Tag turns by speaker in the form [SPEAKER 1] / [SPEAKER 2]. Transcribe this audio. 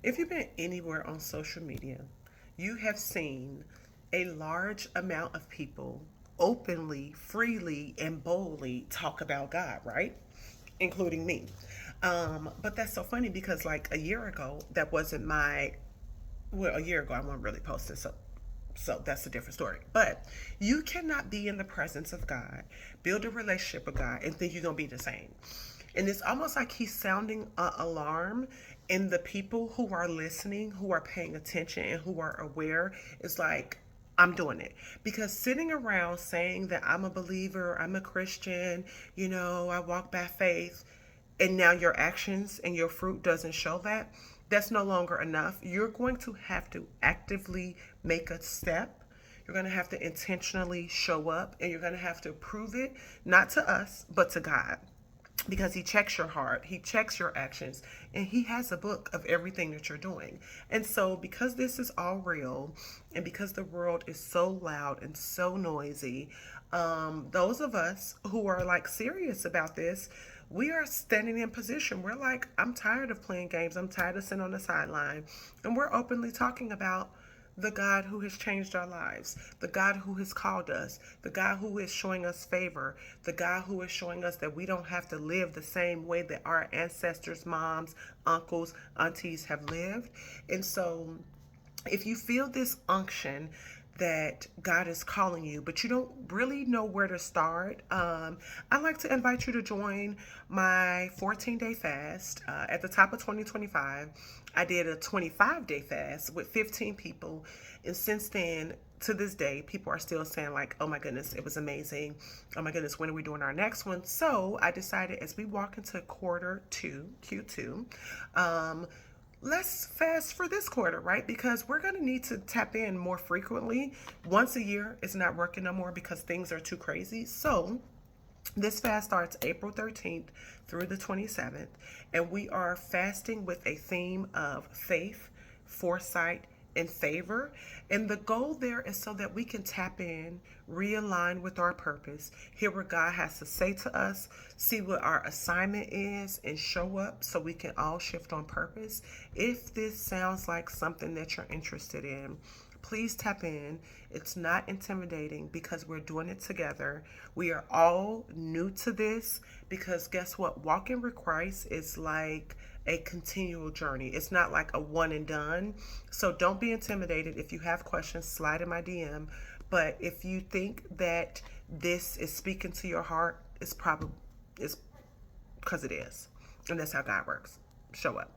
[SPEAKER 1] If you've been anywhere on social media, you have seen a large amount of people openly, freely, and boldly talk about God, right? Including me. But that's so funny because, like, a year ago, that wasn't my, well, a year ago, I wasn't really posting, so that's a different story. But you cannot be in the presence of God, build a relationship with God, and think you're gonna be the same. And it's almost like he's sounding an alarm in the people who are listening, who are paying attention, and who are aware. It's like, I'm doing it. Because sitting around saying that I'm a believer, I'm a Christian, I walk by faith, and now your actions and your fruit doesn't show that, that's no longer enough. You're going to have to actively make a step. You're going to have to intentionally show up, and you're going to have to prove it, not to us, but to God, because he checks your heart, he checks your actions, and he has a book of everything that you're doing. And so, because this is all real, and because the world is so loud and so noisy, those of us who are like serious about this, we are standing in position. We're like, I'm tired of playing games, I'm tired of sitting on the sideline, and we're openly talking about the God who has changed our lives, the God who has called us, the God who is showing us favor, the God who is showing us that we don't have to live the same way that our ancestors, moms, uncles, aunties have lived. And so, if you feel this unction that God is calling you, but you don't really know where to start, I'd like to invite you to join my 14-day fast. At the top of 2025, I did a 25-day fast with 15 people. And since then, to this day, people are still saying, like, oh my goodness, it was amazing. Oh my goodness, when are we doing our next one? So I decided, as we walk into quarter two, Q2, let's fast for this quarter, right? Because we're going to need to tap in more frequently. Once a year is not working no more because things are too crazy. So this fast starts April 13th through the 27th, and we are fasting with a theme of faith, foresight, and favor. And the goal there is so that we can tap in, realign with our purpose, hear what God has to say to us, see what our assignment is, and show up so we can all shift on purpose. If this sounds like something that you're interested in, please tap in. It's not intimidating because we're doing it together. We are all new to this because guess what? Walking with Christ is like a continual journey. It's not like a one and done. So don't be intimidated. If you have questions, slide in my DM. But if you think that this is speaking to your heart, it's probably it's because it is. And that's how God works. Show up.